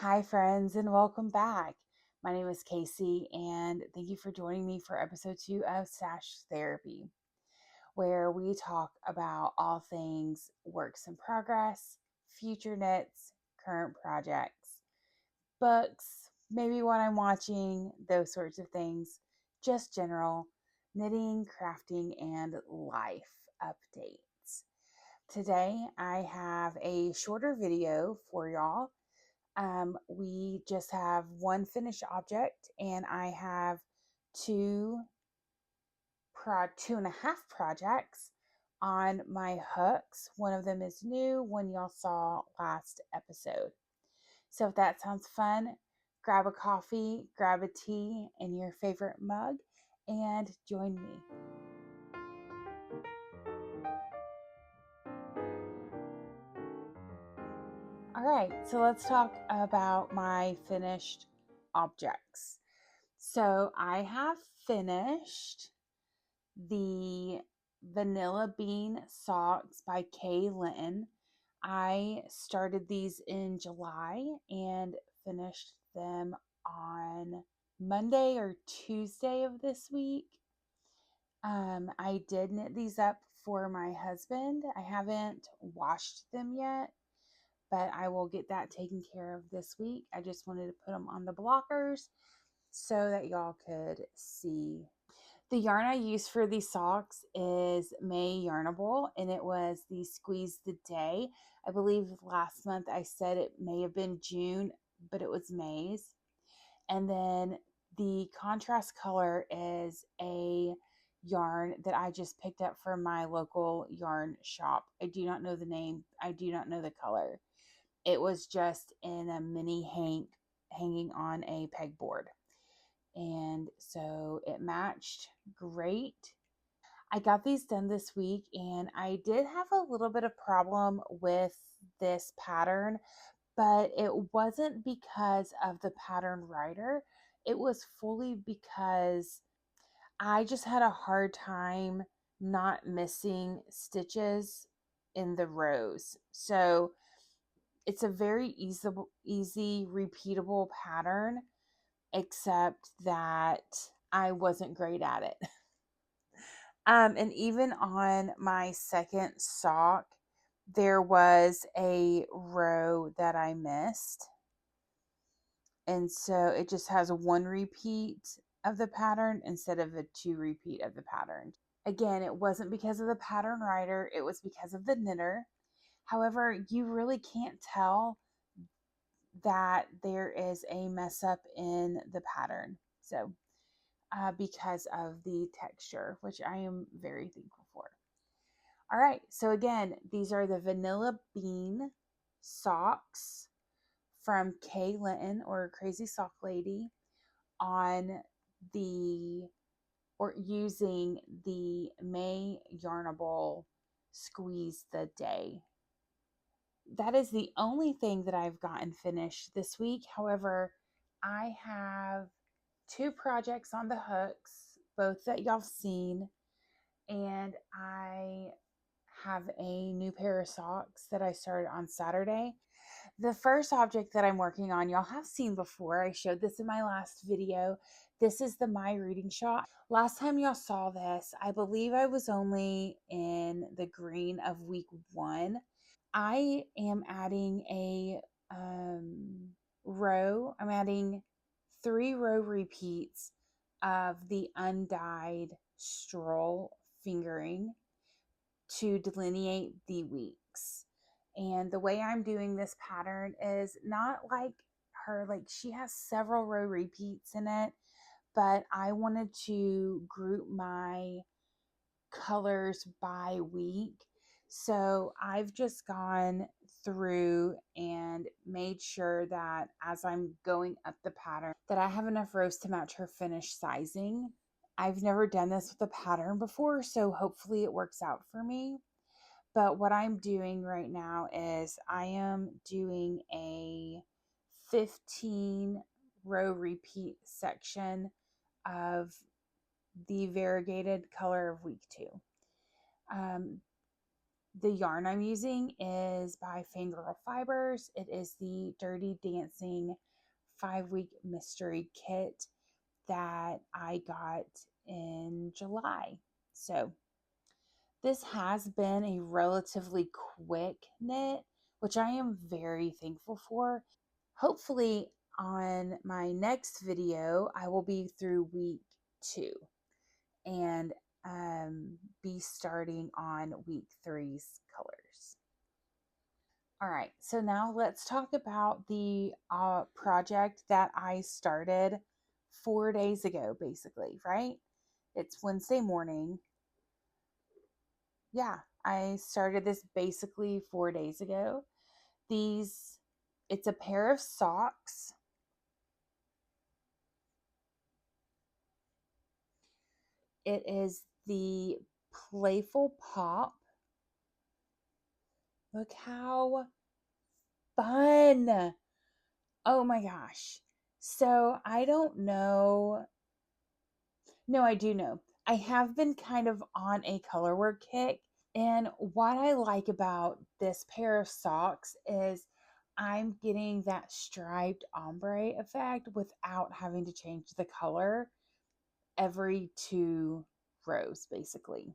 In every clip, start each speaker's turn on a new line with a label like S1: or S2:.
S1: Hi, friends, and welcome back. My name is Casey, and thank you for joining me for episode 2 of Sash Therapy, where we talk about all things works in progress, future knits, current projects, books, maybe what I'm watching, those sorts of things, just general knitting, crafting, and life updates. Today, I have a shorter video for y'all. We just have one finished object, and I have two and a half projects on my hooks. One of them is new, one y'all saw last episode. So if that sounds fun, grab a coffee, grab a tea, and your favorite mug, and join me. All right, so let's talk about my finished objects. So I have finished the Vanilla Bean Socks by Kay Linton. I started these in July and finished them on Monday or Tuesday of this week. I did knit these up for my husband. I haven't washed them yet, but I will get that taken care of this week. I just wanted to put them on the blockers so that y'all could see. The yarn I used for these socks is May Yarnable, and it was the Squeeze the Day. I believe last month I said it may have been June, but it was May's. And then the contrast color is a yarn that I just picked up from my local yarn shop. I do not know the name. I do not know the color. It was just in a mini hanging on a pegboard. And so it matched great. I got these done this week, and I did have a little bit of problem with this pattern, but it wasn't because of the pattern writer. It was fully because I just had a hard time not missing stitches in the rows. So it's a very easy repeatable pattern, except that I wasn't great at it. And even on my second sock, there was a row that I missed. And so it just has one repeat of the pattern instead of a two repeat of the pattern. Again, it wasn't because of the pattern writer, it was because of the knitter. However, you really can't tell that there is a mess up in the pattern. So, because of the texture, which I am very thankful for. All right, so again, these are the Vanilla Bean socks from Kay Linton, or Crazy Sock Lady, on the, or using the May Yarnable Squeeze the Day. That is the only thing that I've gotten finished this week. However, I have two projects on the hooks, both that y'all have seen, and I have a new pair of socks that I started on Saturday. The first object that I'm working on, y'all have seen before. I showed this in my last video. This is the My Reading Shot. Last time y'all saw this, I believe I was only in the green of week 1. I am adding a row. I'm adding 3 row repeats of the undyed stroll fingering to delineate the weeks. And the way I'm doing this pattern is not like her, like she has several row repeats in it, but I wanted to group my colors by week. So I've just gone through and made sure that as I'm going up the pattern that I have enough rows to match her finished sizing. I've never done this with a pattern before, so hopefully it works out for me. But what I'm doing right now is I am doing a 15 row repeat section of the variegated color of week 2. Um, The yarn I'm using is by Fangirl Fibers. It is the Dirty Dancing 5-week mystery kit that I got in July. So this has been a relatively quick knit, which I am very thankful for. Hopefully on my next video, I will be through week 2 and be starting on week 3's colors. All right, so now let's talk about the project that I started 4 days ago, basically, right? It's Wednesday morning. Yeah, I started this basically 4 days ago. It's a pair of socks. It is the Playful Pop. Look how fun. Oh my gosh. So I don't know. No, I do know. I have been kind of on a color work kick. And what I like about this pair of socks is I'm getting that striped ombre effect without having to change the color every 2 rows, basically.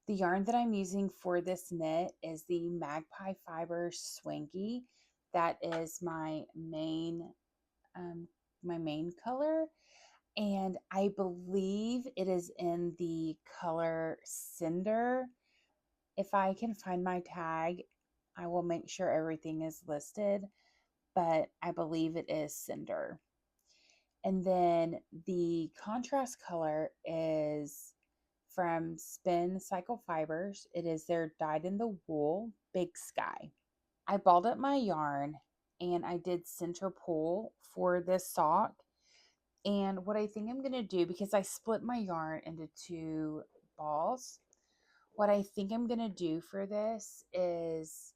S1: The yarn that I'm using for this knit is the Magpie Fiber Swanky. That is my main color, and I believe it is in the color Cinder. If I can find my tag, I will make sure everything is listed, but I believe it is Cinder. And then the contrast color is from Spin Cycle Fibers. It is their Dyed in the Wool Big Sky. I balled up my yarn and I did center pull for this sock. And what I think I'm going to do, because I split my yarn into 2 balls, what I think I'm going to do for this is,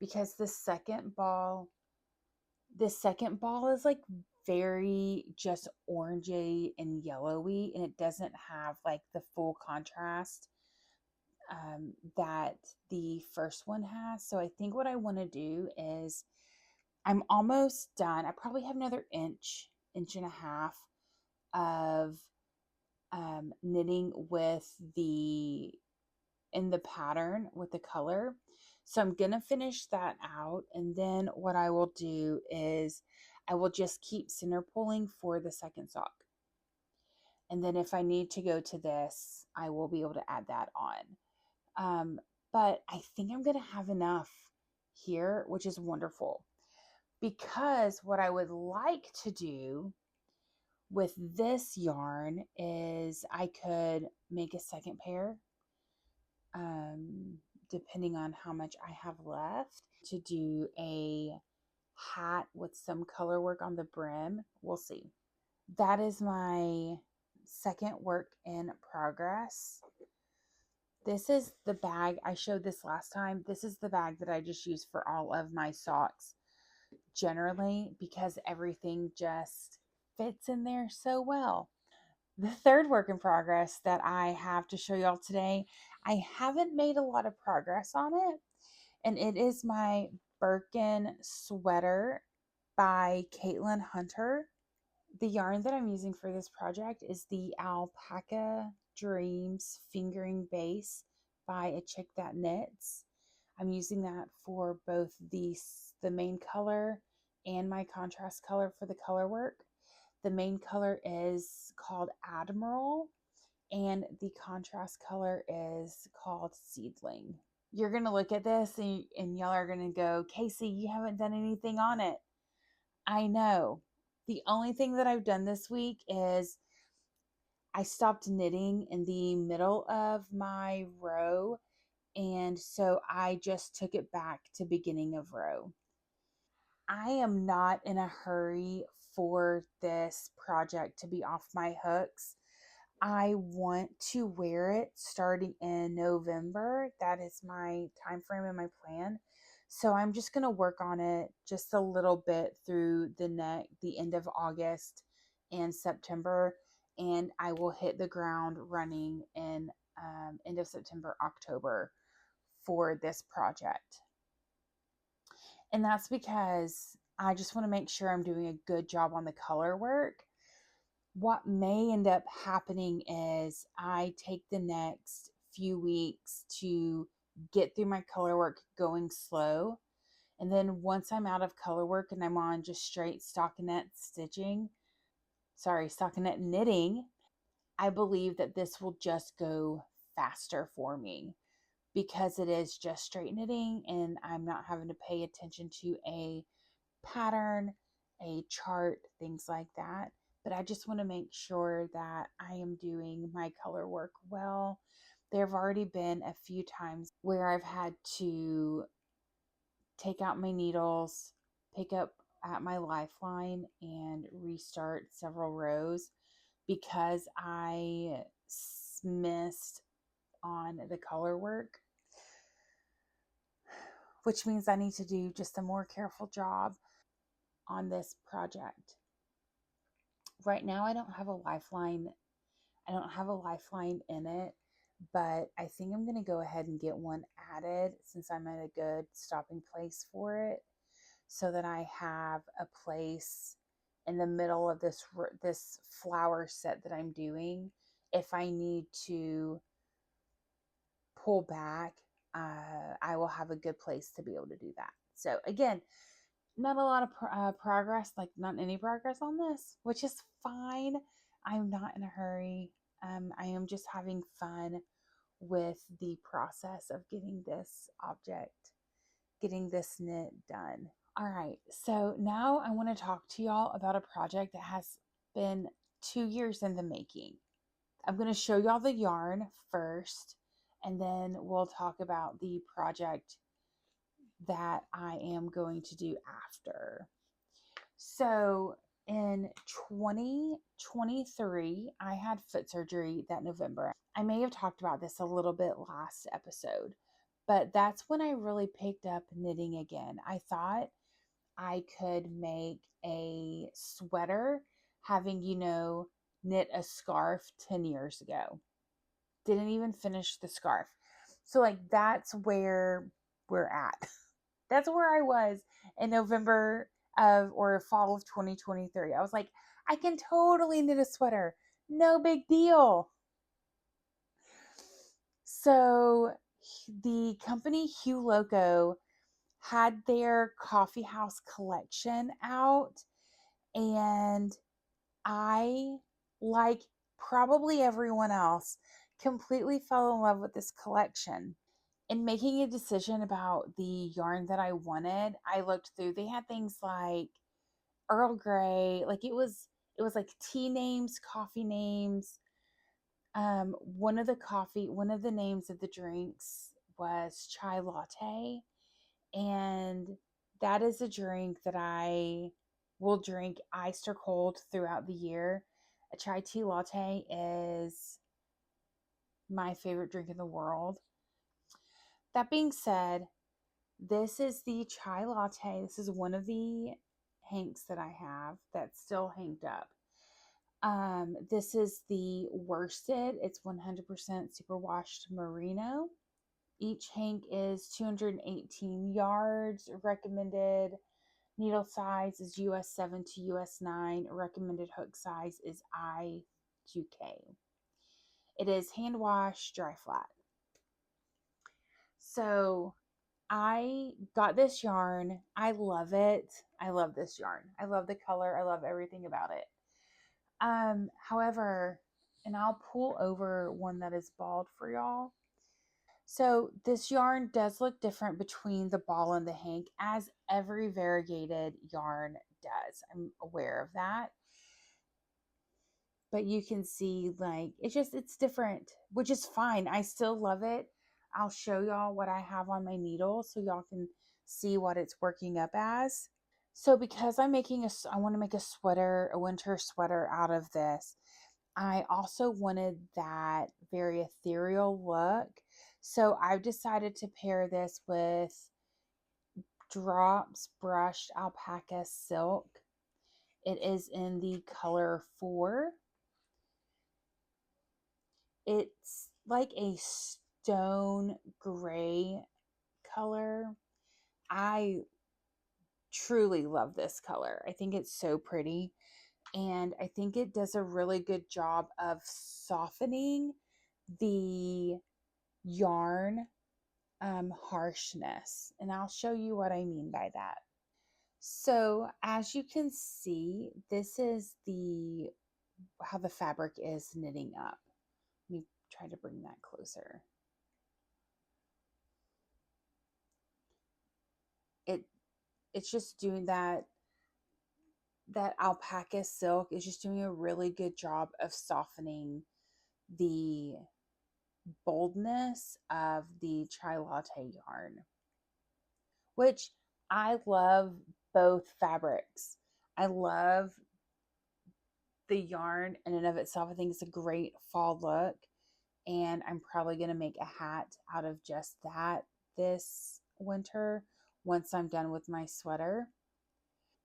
S1: because this second ball is like very just orangey and yellowy, and it doesn't have like the full contrast that the first one has. So I think what I want to do is, I'm almost done. I probably have another inch and a half of knitting with in the pattern with the color. So I'm going to finish that out. And then what I will do is I will just keep center pulling for the second sock. And then if I need to go to this, I will be able to add that on. But I think I'm going to have enough here, which is wonderful. Because what I would like to do with this yarn is I could make a second pair, depending on how much I have left, to do a hat with some color work on the brim. We'll see. That is my second work in progress. This is the bag. I showed this last time. This is the bag that I just use for all of my socks generally, because everything just fits in there so well. The third work in progress that I have to show y'all today, I haven't made a lot of progress on it, and it is my Birkin sweater by Caitlin Hunter. The yarn that I'm using for this project is the Alpaca Dreams Fingering Base by A Chick That Knits. I'm using that for both the main color and my contrast color for the color work. The main color is called Admiral, and the contrast color is called Seedling. You're going to look at this and y'all are going to go, Casey, you haven't done anything on it. I know. The only thing that I've done this week is I stopped knitting in the middle of my row, and so I just took it back to beginning of row. I am not in a hurry for this project to be off my hooks. I want to wear it starting in November. That is my time frame and my plan. So I'm just going to work on it just a little bit through the end of August and September, and I will hit the ground running in end of September, October for this project. And that's because I just want to make sure I'm doing a good job on the color work. What may end up happening is I take the next few weeks to get through my color work going slow. And then once I'm out of color work and I'm on just straight stockinette knitting, I believe that this will just go faster for me because it is just straight knitting and I'm not having to pay attention to a pattern, a chart, things like that. But I just want to make sure that I am doing my color work well. There have already been a few times where I've had to take out my needles, pick up at my lifeline, and restart several rows because I missed on the color work, which means I need to do just a more careful job on this project. Right now I don't have a lifeline. I don't have a lifeline in it, but I think I'm going to go ahead and get one added since I'm at a good stopping place for it, so that I have a place in the middle of this flower set that I'm doing. If I need to pull back, I will have a good place to be able to do that. So again, not a lot of progress, like not any progress on this, which is fine. I'm not in a hurry. I am just having fun with the process of getting this knit done. All right, so now I want to talk to y'all about a project that has been 2 years in the making. I'm going to show y'all the yarn first, and then we'll talk about the project that I am going to do after. So in 2023, I had foot surgery that November. I may have talked about this a little bit last episode, but that's when I really picked up knitting again. I thought I could make a sweater having, knit a scarf 10 years ago. Didn't even finish the scarf. So, like, that's where we're at. That's where I was in November or fall of 2023. I was like, I can totally knit a sweater. No big deal. So, the company Hue Loco had their coffee house collection out, and I, like probably everyone else, completely fell in love with this collection. In making a decision about the yarn that I wanted, I looked through. They had things like Earl Grey, like it was like tea names, coffee names. One of the names of the drinks was chai latte, and that is a drink that I will drink iced or cold throughout the year. A chai tea latte is my favorite drink in the world. That being said, this is the chai latte. This is one of the hanks that I have that's still hanked up. This is the worsted. It's 100% superwashed merino. Each hank is 218 yards. Recommended needle size is US 7 to US 9. Recommended hook size is I to K. It is hand wash, dry flat. So I got this yarn. I love it. I love this yarn. I love the color. I love everything about it. However, and I'll pull over one that is balled for y'all. So this yarn does look different between the ball and the hank, as every variegated yarn does. I'm aware of that. But you can see, like, it's different, which is fine. I still love it. I'll show y'all what I have on my needle so y'all can see what it's working up as. So because I want to make a sweater, a winter sweater out of this, I also wanted that very ethereal look. So I've decided to pair this with Drops Brushed Alpaca Silk. It is in the color 4. like a stone gray color. I truly love this color. I think it's so pretty, and I think it does a really good job of softening the yarn harshness. And I'll show you what I mean by that. So as you can see, this is the how the fabric is knitting up. Let me try to bring that closer. It it's just doing that alpaca silk is just doing a really good job of softening the boldness of the chai latte yarn, which I love both fabrics. I love the yarn in and of itself. I think it's a great fall look, and I'm probably going to make a hat out of just that this winter once I'm done with my sweater.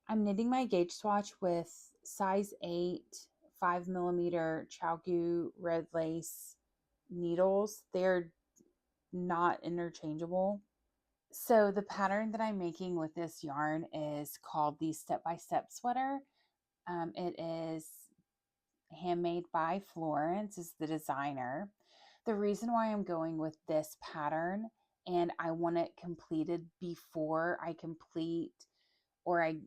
S1: I'm knitting my gauge swatch with size 8 5mm Chalgu red lace needles. They're not interchangeable. So the pattern that I'm making with this yarn is called the Step by Step sweater. It is handmade by Florance, is the designer. The reason why I'm going with this pattern, and I want it completed before I complete or I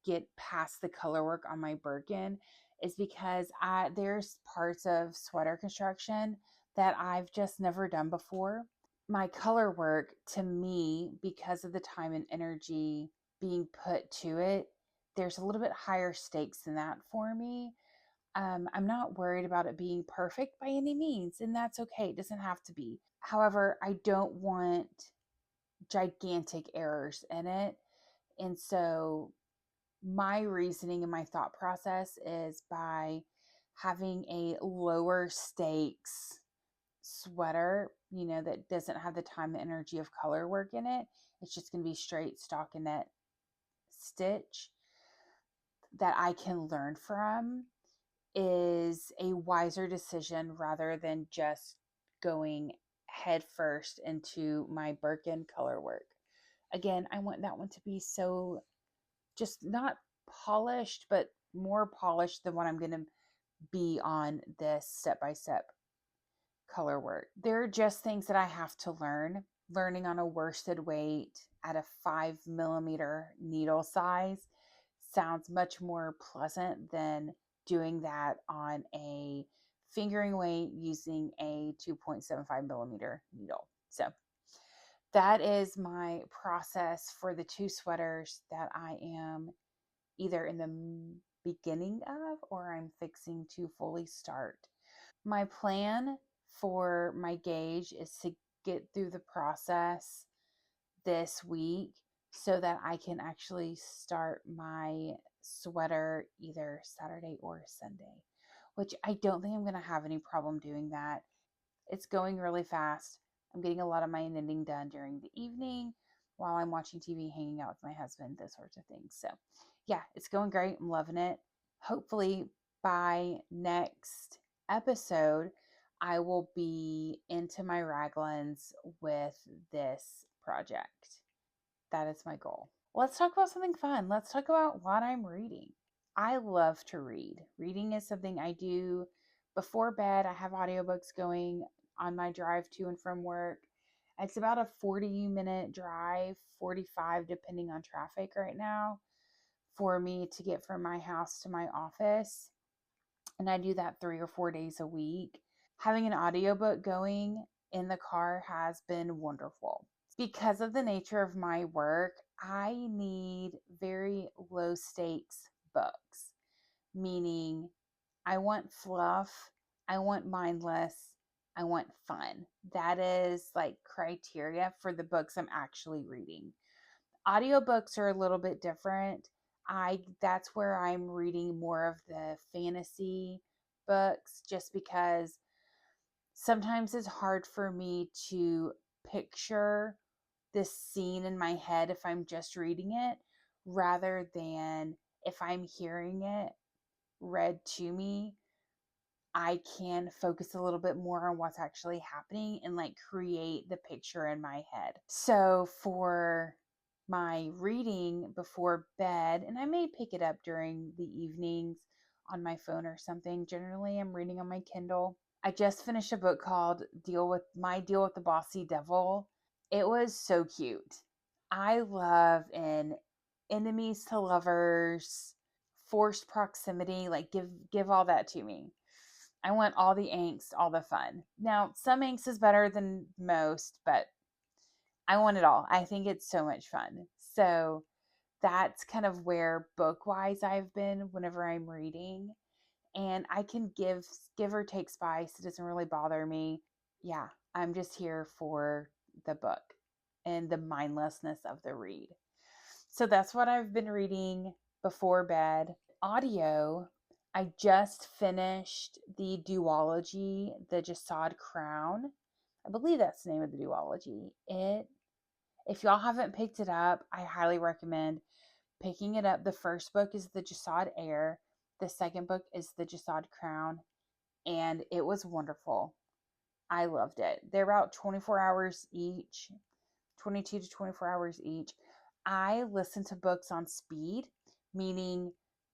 S1: get past the color work on my Birkin, is because there's parts of sweater construction that I've just never done before. My color work, to me, because of the time and energy being put to it, there's a little bit higher stakes than that for me. I'm not worried about it being perfect by any means, and that's okay. It doesn't have to be. However, I don't want gigantic errors in it. And so my reasoning and my thought process is by having a lower stakes sweater, that doesn't have the time and energy of color work in it. It's just going to be straight stockinette stitch that I can learn from, is a wiser decision rather than just going head first into my Birkin color work. Again, I want that one to be so just not polished, but more polished than what I'm going to be on this step by step color work. There are just things that I have to learn. Learning on a worsted weight at a 5mm needle size sounds much more pleasant than doing that on a fingering weight using a 2.75mm needle. So that is my process for the two sweaters that I am either in the beginning of or I'm fixing to fully start. My plan for my gauge is to get through the process this week so that I can actually start my sweater either Saturday or Sunday, which I don't think I'm going to have any problem doing that. It's going really fast. I'm getting a lot of my knitting done during the evening while I'm watching TV, hanging out with my husband, those sorts of things. So, yeah, it's going great. I'm loving it. Hopefully, by next episode, I will be into my raglans with this project. That is my goal. Let's talk about something fun. Let's talk about what I'm reading. I love to read. Reading is something I do before bed. I have audiobooks going on my drive to and from work. It's about a 40-minute drive, 45 depending on traffic right now, for me to get from my house to my office. And I do that 3 or 4 days a week. Having an audiobook going in the car has been wonderful. Because of the nature of my work, I need very low stakes books, meaning I want fluff, I want mindless, I want fun. That is like criteria for the books I'm actually reading. Audiobooks are a little bit different. That's where I'm reading more of the fantasy books, just because sometimes it's hard for me to picture this scene in my head if I'm just reading it, rather than if I'm hearing it read to me. I can focus a little bit more on what's actually happening and like create the picture in my head. So for my reading before bed, and I may pick it up during the evenings on my phone or something. Generally, I'm reading on my Kindle. I just finished a book called Deal with the Bossy Devil. It was so cute. I love an enemies to lovers, forced proximity, like give all that to me. I want all the angst, all the fun. Now, some angst is better than most, but I want it all. I think it's so much fun. So that's kind of where book wise I've been whenever I'm reading. And I can give or take spice. It doesn't really bother me. Yeah, I'm just here for the book and the mindlessness of the read. So that's what I've been reading before bed. Audio, I just finished the duology, the Jasad Crown. I believe that's the name of the duology. If y'all haven't picked it up, I highly recommend picking it up. The first book is the Jasad Heir. The second book is the Jasad Crown, and it was wonderful. I loved it. They're about 24 hours each, 22 to 24 hours each. I listen to books on speed, meaning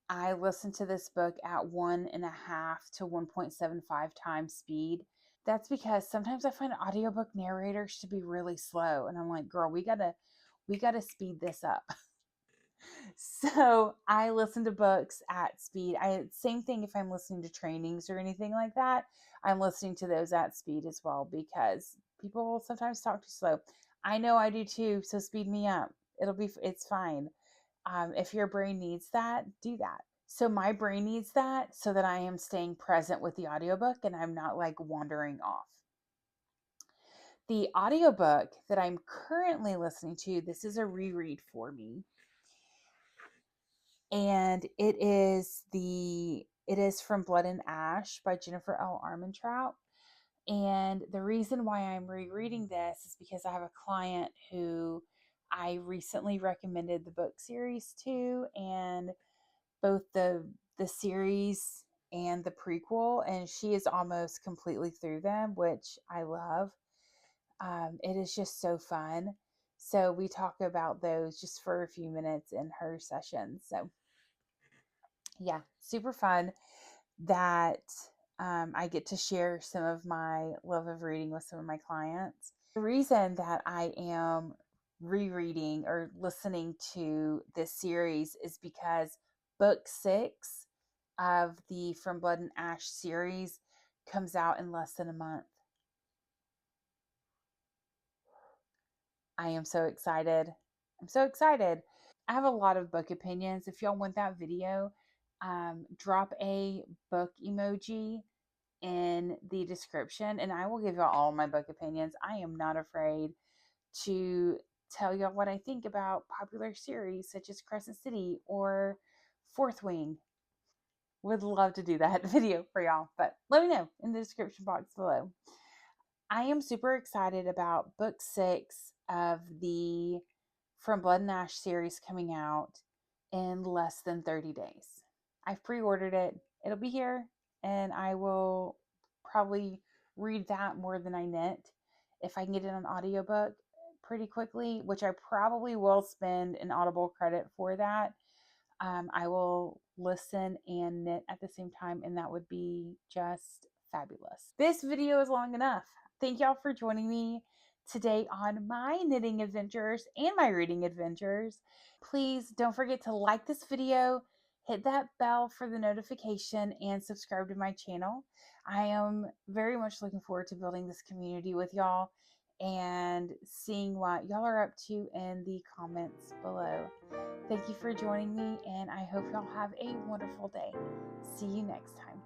S1: I listen to this book at 1.5 to 1.75 times speed. That's because sometimes I find audiobook narrators to be really slow, and I'm like, girl, we gotta speed this up. So I listen to books at speed. Same thing if I'm listening to trainings or anything like that. I'm listening to those at speed as well because people will sometimes talk too slow. I know I do too, so speed me up. It's fine. If your brain needs that, do that. So my brain needs that so that I am staying present with the audiobook and I'm not like wandering off. The audiobook that I'm currently listening to, this is a reread for me. And it is From Blood and Ash by Jennifer L. Armentrout. And the reason why I'm rereading this is because I have a client who I recently recommended the book series to, and both the series and the prequel, and she is almost completely through them, which I love. It is just so fun. So we talk about those just for a few minutes in her sessions. So yeah, super fun that I get to share some of my love of reading with some of my clients. The reason that I am rereading or listening to this series is because book 6 of the From Blood and Ash series comes out in less than a month. I am so excited. I'm so excited. I have a lot of book opinions. If y'all want that video, drop a book emoji in the description and I will give y'all all my book opinions. I am not afraid to tell y'all what I think about popular series such as Crescent City or Fourth Wing. Would love to do that video for y'all, but let me know in the description box below. I am super excited about book 6 of the From Blood and Ash series coming out in less than 30 days. I've pre-ordered it. It'll be here, and I will probably read that more than I knit if I can get it on audiobook pretty quickly, which I probably will spend an Audible credit for that. I will listen and knit at the same time, and that would be just fabulous. This video is long enough. Thank y'all for joining me today on my knitting adventures and my reading adventures. Please don't forget to like this video, hit that bell for the notification, and subscribe to my channel. I am very much looking forward to building this community with y'all and seeing what y'all are up to in the comments below. Thank you for joining me, and I hope y'all have a wonderful day. See you next time.